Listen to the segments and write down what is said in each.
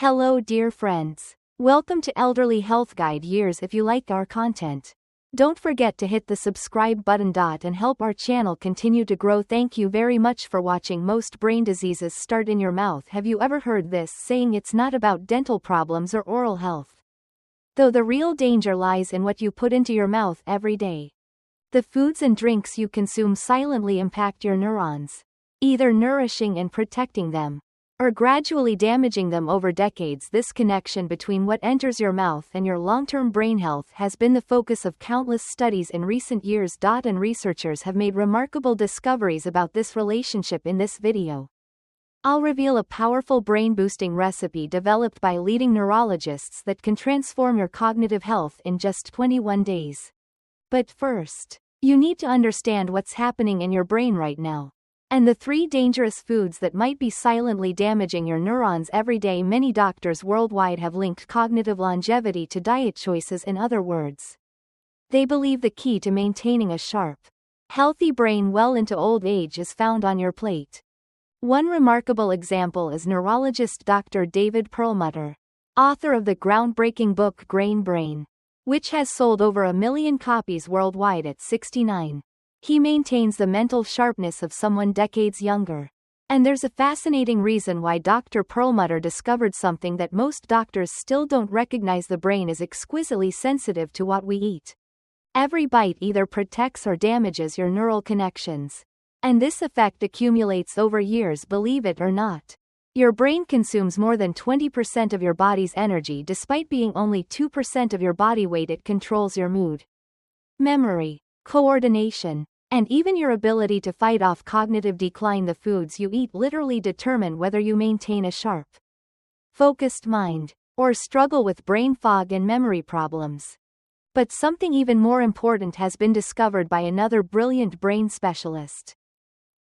Hello dear friends. Welcome to Elderly Health Guide Years. If you like our content, don't forget to hit the subscribe button and help our channel continue to grow. Thank you very much for watching. Most brain diseases start in your mouth. Have you ever heard this saying, it's not about dental problems or oral health? Though the real danger lies in what you put into your mouth every day. The foods and drinks you consume silently impact your neurons, either nourishing and protecting them, or gradually damaging them over decades. This connection between what enters your mouth and your long-term brain health has been the focus of countless studies in recent years. And researchers have made remarkable discoveries about this relationship. In this video, I'll reveal a powerful brain-boosting recipe developed by leading neurologists that can transform your cognitive health in just 21 days. But first, you need to understand what's happening in your brain right now, and the 3 dangerous foods that might be silently damaging your neurons every day. Many doctors worldwide have linked cognitive longevity to diet choices. In other words, they believe the key to maintaining a sharp, healthy brain well into old age is found on your plate. One remarkable example is neurologist Dr. David Perlmutter, author of the groundbreaking book Grain Brain, which has sold over 1 million copies worldwide. At 69. He maintains the mental sharpness of someone decades younger. And there's a fascinating reason why Dr. Perlmutter discovered something that most doctors still don't recognize. The brain is exquisitely sensitive to what we eat. Every bite either protects or damages your neural connections. And this effect accumulates over years. Believe it or not, your brain consumes more than 20% of your body's energy. Despite being only 2% of your body weight, it controls your mood, memory, coordination, and even your ability to fight off cognitive decline. The foods you eat literally determine whether you maintain a sharp, focused mind, or struggle with brain fog and memory problems. But something even more important has been discovered by another brilliant brain specialist,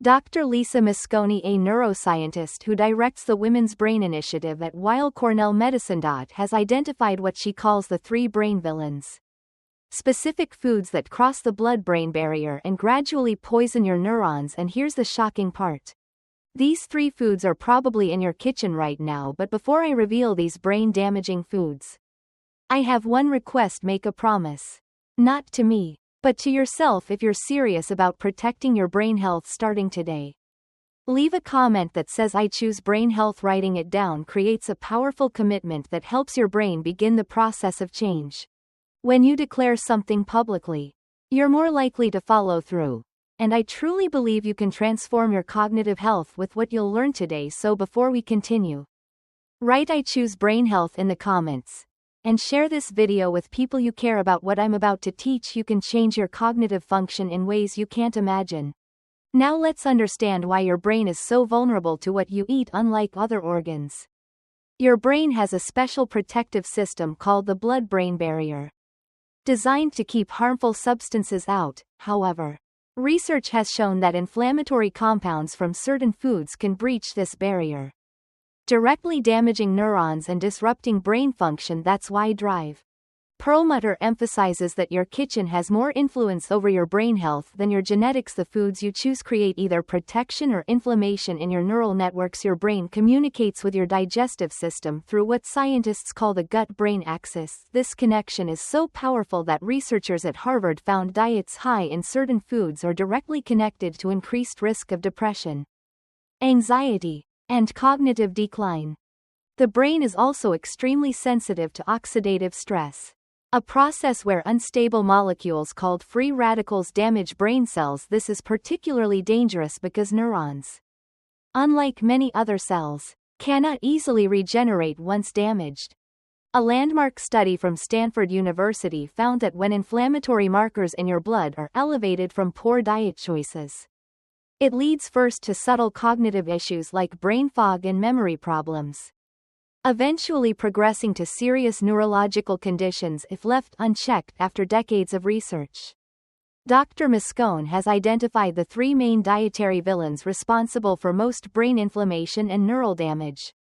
Dr. Lisa Mosconi, a neuroscientist who directs the Women's Brain Initiative at Weill Cornell Medicine. Has identified what she calls the 3 brain villains. Specific foods that cross the blood-brain barrier and gradually poison your neurons. And here's the shocking part. These 3 foods are probably in your kitchen right now. But before I reveal these brain-damaging foods, I have one request. Make a promise. Not to me, but to yourself. If you're serious about protecting your brain health starting today, leave a comment that says I choose brain health. Writing it down creates a powerful commitment that helps your brain begin the process of change. When you declare something publicly, you're more likely to follow through. And I truly believe you can transform your cognitive health with what you'll learn today. So before we continue, write I choose brain health in the comments, and share this video with people you care about. What I'm about to teach you can change your cognitive function in ways you can't imagine. Now let's understand why your brain is so vulnerable to what you eat. Unlike other organs, your brain has a special protective system called the blood-brain barrier, designed to keep harmful substances out. However, research has shown that inflammatory compounds from certain foods can breach this barrier, directly damaging neurons and disrupting brain function. That's why Dr. Perlmutter emphasizes that your kitchen has more influence over your brain health than your genetics. The foods you choose create either protection or inflammation in your neural networks. Your brain communicates with your digestive system through what scientists call the gut-brain axis. This connection is so powerful that researchers at Harvard found diets high in certain foods are directly connected to increased risk of depression, anxiety, and cognitive decline. The brain is also extremely sensitive to oxidative stress, a process where unstable molecules called free radicals damage brain cells. This is particularly dangerous because neurons, unlike many other cells, cannot easily regenerate once damaged. A landmark study from Stanford University found that when inflammatory markers in your blood are elevated from poor diet choices, it leads first to subtle cognitive issues like brain fog and memory problems, eventually progressing to serious neurological conditions if left unchecked. After decades of research, Dr. Moscone has identified the 3 main dietary villains responsible for most brain inflammation and neural damage.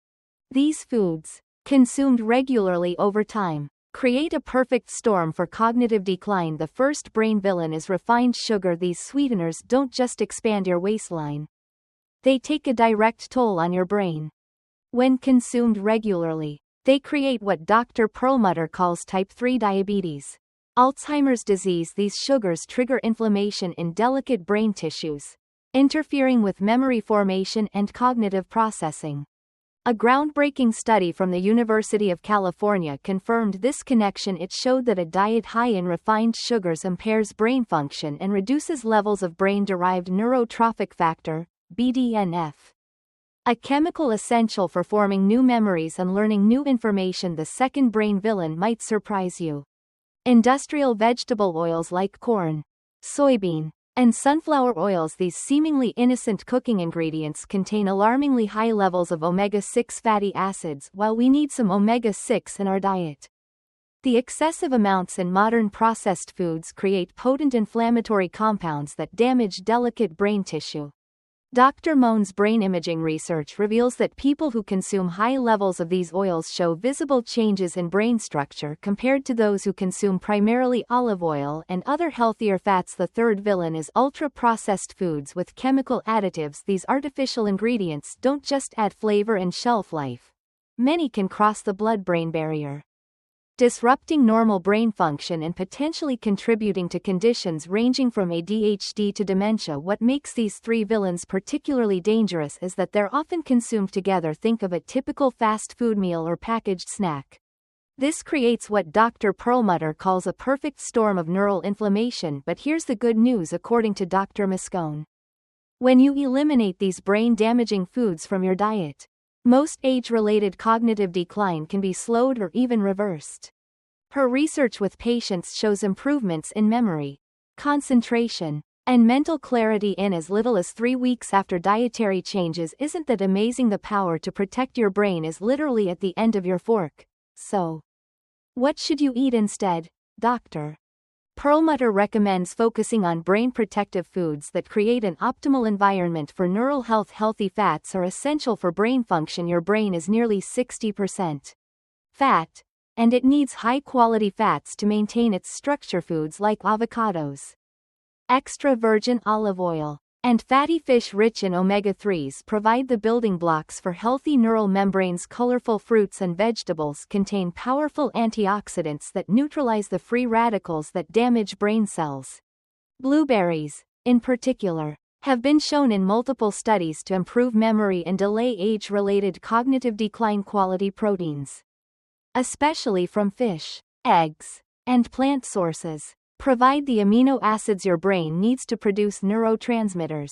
These foods, consumed regularly over time, create a perfect storm for cognitive decline. The first brain villain is refined sugar. These sweeteners don't just expand your waistline, they take a direct toll on your brain. When consumed regularly, they create what Dr. Perlmutter calls type 3 diabetes. Alzheimer's disease. These sugars trigger inflammation in delicate brain tissues, interfering with memory formation and cognitive processing. A groundbreaking study from the University of California confirmed this connection. It showed that a diet high in refined sugars impairs brain function and reduces levels of brain-derived neurotrophic factor, BDNF, a chemical essential for forming new memories and learning new information. The second brain villain might surprise you. Industrial vegetable oils like corn, soybean, and sunflower oils. These seemingly innocent cooking ingredients contain alarmingly high levels of omega-6 fatty acids. While we need some omega-6 in our diet, the excessive amounts in modern processed foods create potent inflammatory compounds that damage delicate brain tissue. Dr. Mohn's brain imaging research reveals that people who consume high levels of these oils show visible changes in brain structure compared to those who consume primarily olive oil and other healthier fats. The third villain is ultra-processed foods with chemical additives. These artificial ingredients don't just add flavor and shelf life. Many can cross the blood-brain barrier, disrupting normal brain function and potentially contributing to conditions ranging from ADHD to dementia. What makes these three villains particularly dangerous is that they're often consumed together. Think of a typical fast food meal or packaged snack. This creates what Dr. Perlmutter calls a perfect storm of neural inflammation. But here's the good news. According to Dr. Moscone, when you eliminate these brain-damaging foods from your diet, most age-related cognitive decline can be slowed or even reversed. Her research with patients shows improvements in memory, concentration, and mental clarity in as little as 3 weeks after dietary changes. Isn't that amazing? The power to protect your brain is literally at the end of your fork. So, what should you eat instead? Dr. Perlmutter recommends focusing on brain-protective foods that create an optimal environment for neural health. Healthy fats are essential for brain function. Your brain is nearly 60% fat, and it needs high-quality fats to maintain its structure. Foods like avocados, extra virgin olive oil, and fatty fish rich in omega-3s provide the building blocks for healthy neural membranes. Colorful fruits and vegetables contain powerful antioxidants that neutralize the free radicals that damage brain cells. Blueberries, in particular, have been shown in multiple studies to improve memory and delay age-related cognitive decline. Quality proteins, especially from fish, eggs, and plant sources, provide the amino acids your brain needs to produce neurotransmitters,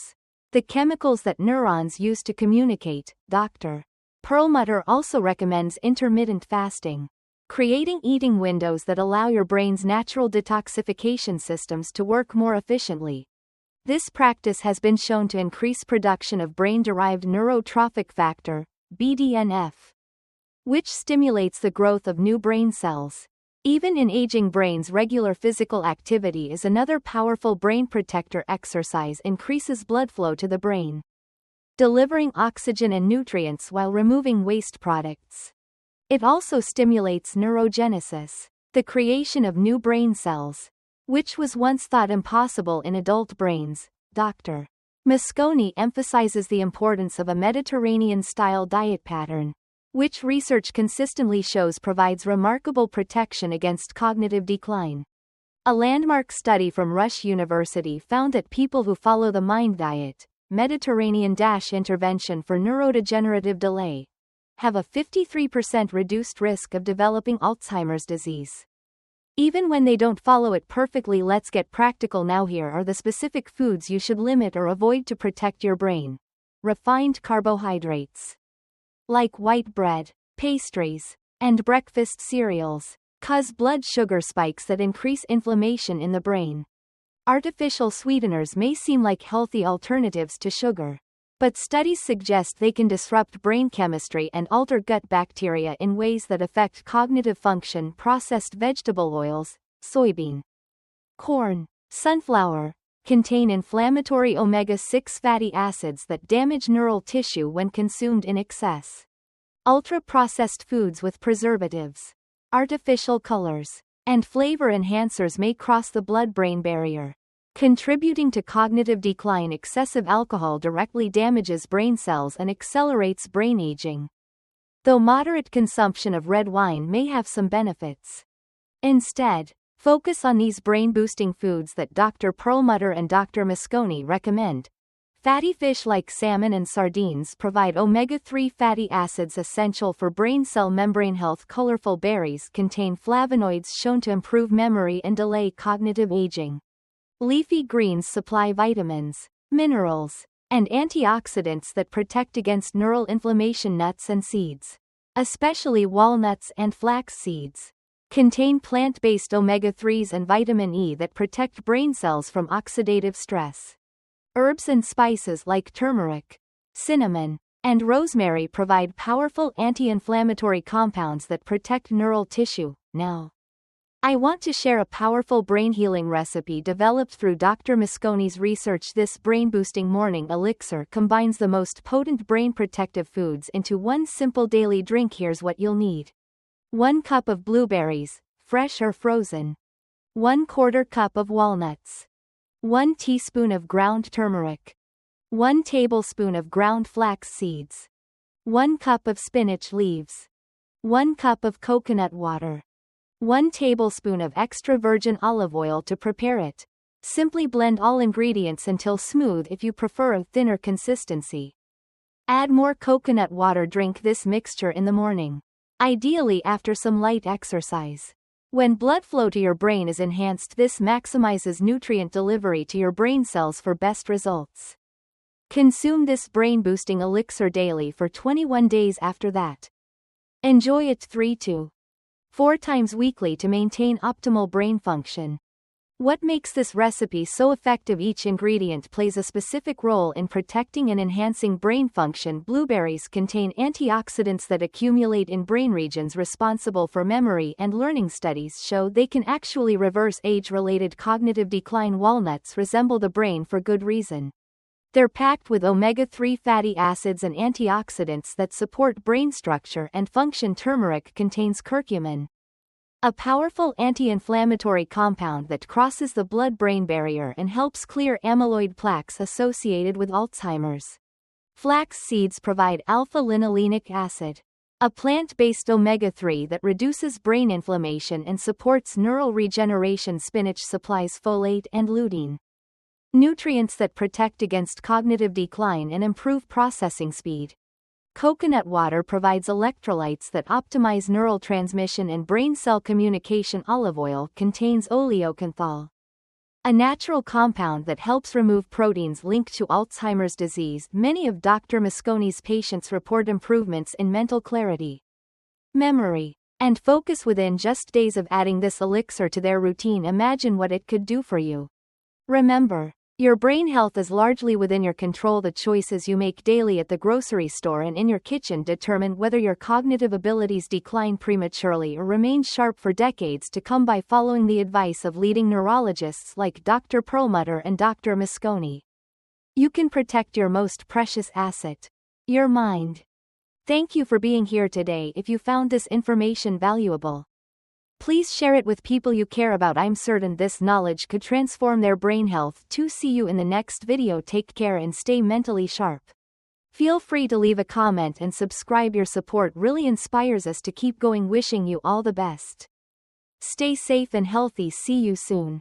the chemicals that neurons use to communicate. Dr. Perlmutter also recommends intermittent fasting, creating eating windows that allow your brain's natural detoxification systems to work more efficiently. This practice has been shown to increase production of brain-derived neurotrophic factor, BDNF, which stimulates the growth of new brain cells. Even in aging brains, regular physical activity is another powerful brain protector. Exercise increases blood flow to the brain, delivering oxygen and nutrients while removing waste products. It also stimulates neurogenesis, the creation of new brain cells, which was once thought impossible in adult brains. Dr. Moscone emphasizes the importance of a Mediterranean-style diet pattern, which research consistently shows provides remarkable protection against cognitive decline. A landmark study from Rush University found that people who follow the MIND diet, Mediterranean-intervention for neurodegenerative delay, have a 53% reduced risk of developing Alzheimer's disease, even when they don't follow it perfectly. Let's get practical now. Here are the specific foods you should limit or avoid to protect your brain. Refined carbohydrates, like white bread, pastries, and breakfast cereals, cause blood sugar spikes that increase inflammation in the brain. Artificial sweeteners may seem like healthy alternatives to sugar, but studies suggest they can disrupt brain chemistry and alter gut bacteria in ways that affect cognitive function. Processed vegetable oils, soybean, corn, sunflower, contain inflammatory omega-6 fatty acids that damage neural tissue when consumed in excess. Ultra-processed foods with preservatives, artificial colors, and flavor enhancers may cross the blood-brain barrier, contributing to cognitive decline. Excessive alcohol directly damages brain cells and accelerates brain aging. though moderate consumption of red wine may have some benefits. Instead, focus on these brain-boosting foods that Dr. Perlmutter and Dr. Mosconi recommend. Fatty fish like salmon and sardines provide omega-3 fatty acids essential for brain cell membrane health. Colorful berries contain flavonoids shown to improve memory and delay cognitive aging. Leafy greens supply vitamins, minerals, and antioxidants that protect against neural inflammation. Nuts and seeds, especially walnuts and flax seeds, contain plant-based omega-3s and vitamin E that protect brain cells from oxidative stress. Herbs and spices like turmeric, cinnamon, and rosemary provide powerful anti-inflammatory compounds that protect neural tissue. Now, I want to share a powerful brain healing recipe developed through Dr. Mosconi's research. This brain-boosting morning elixir combines the most potent brain protective foods into one simple daily drink. Here's what you'll need. 1 cup of blueberries, fresh or frozen. 1/4 cup of walnuts. 1 teaspoon of ground turmeric. 1 tablespoon of ground flax seeds. 1 cup of spinach leaves. 1 cup of coconut water. 1 tablespoon of extra virgin olive oil. To prepare it, simply blend all ingredients until smooth. If you prefer a thinner consistency, add more coconut water. Drink this mixture in the morning, ideally after some light exercise. When blood flow to your brain is enhanced, this maximizes nutrient delivery to your brain cells for best results. Consume this brain-boosting elixir daily for 21 days. After that, enjoy it 3 to 4 times weekly to maintain optimal brain function. What makes this recipe so effective? Each ingredient plays a specific role in protecting and enhancing brain function. Blueberries contain antioxidants that accumulate in brain regions responsible for memory and learning. Studies show they can actually reverse age-related cognitive decline. Walnuts resemble the brain for good reason. They're packed with omega-3 fatty acids and antioxidants that support brain structure and function. Turmeric contains curcumin, a powerful anti-inflammatory compound that crosses the blood-brain barrier and helps clear amyloid plaques associated with Alzheimer's. Flax seeds provide alpha-linolenic acid, a plant-based omega-3 that reduces brain inflammation and supports neural regeneration. Spinach supplies folate and lutein, nutrients that protect against cognitive decline and improve processing speed. Coconut water provides electrolytes that optimize neural transmission and brain cell communication. Olive oil contains oleocanthal, a natural compound that helps remove proteins linked to Alzheimer's disease. Many of Dr. Mosconi's patients report improvements in mental clarity, memory, and focus within just days of adding this elixir to their routine. Imagine what it could do for you. Remember, your brain health is largely within your control. The choices you make daily at the grocery store and in your kitchen determine whether your cognitive abilities decline prematurely or remain sharp for decades to come. By following the advice of leading neurologists like Dr. Perlmutter and Dr. Mosconi, you can protect your most precious asset, your mind. Thank you for being here today. If you found this information valuable, please share it with people you care about. I'm certain this knowledge could transform their brain health too. See you in the next video. Take care and stay mentally sharp. Feel free to leave a comment and subscribe. Your support really inspires us to keep going. Wishing you all the best. Stay safe and healthy. See you soon.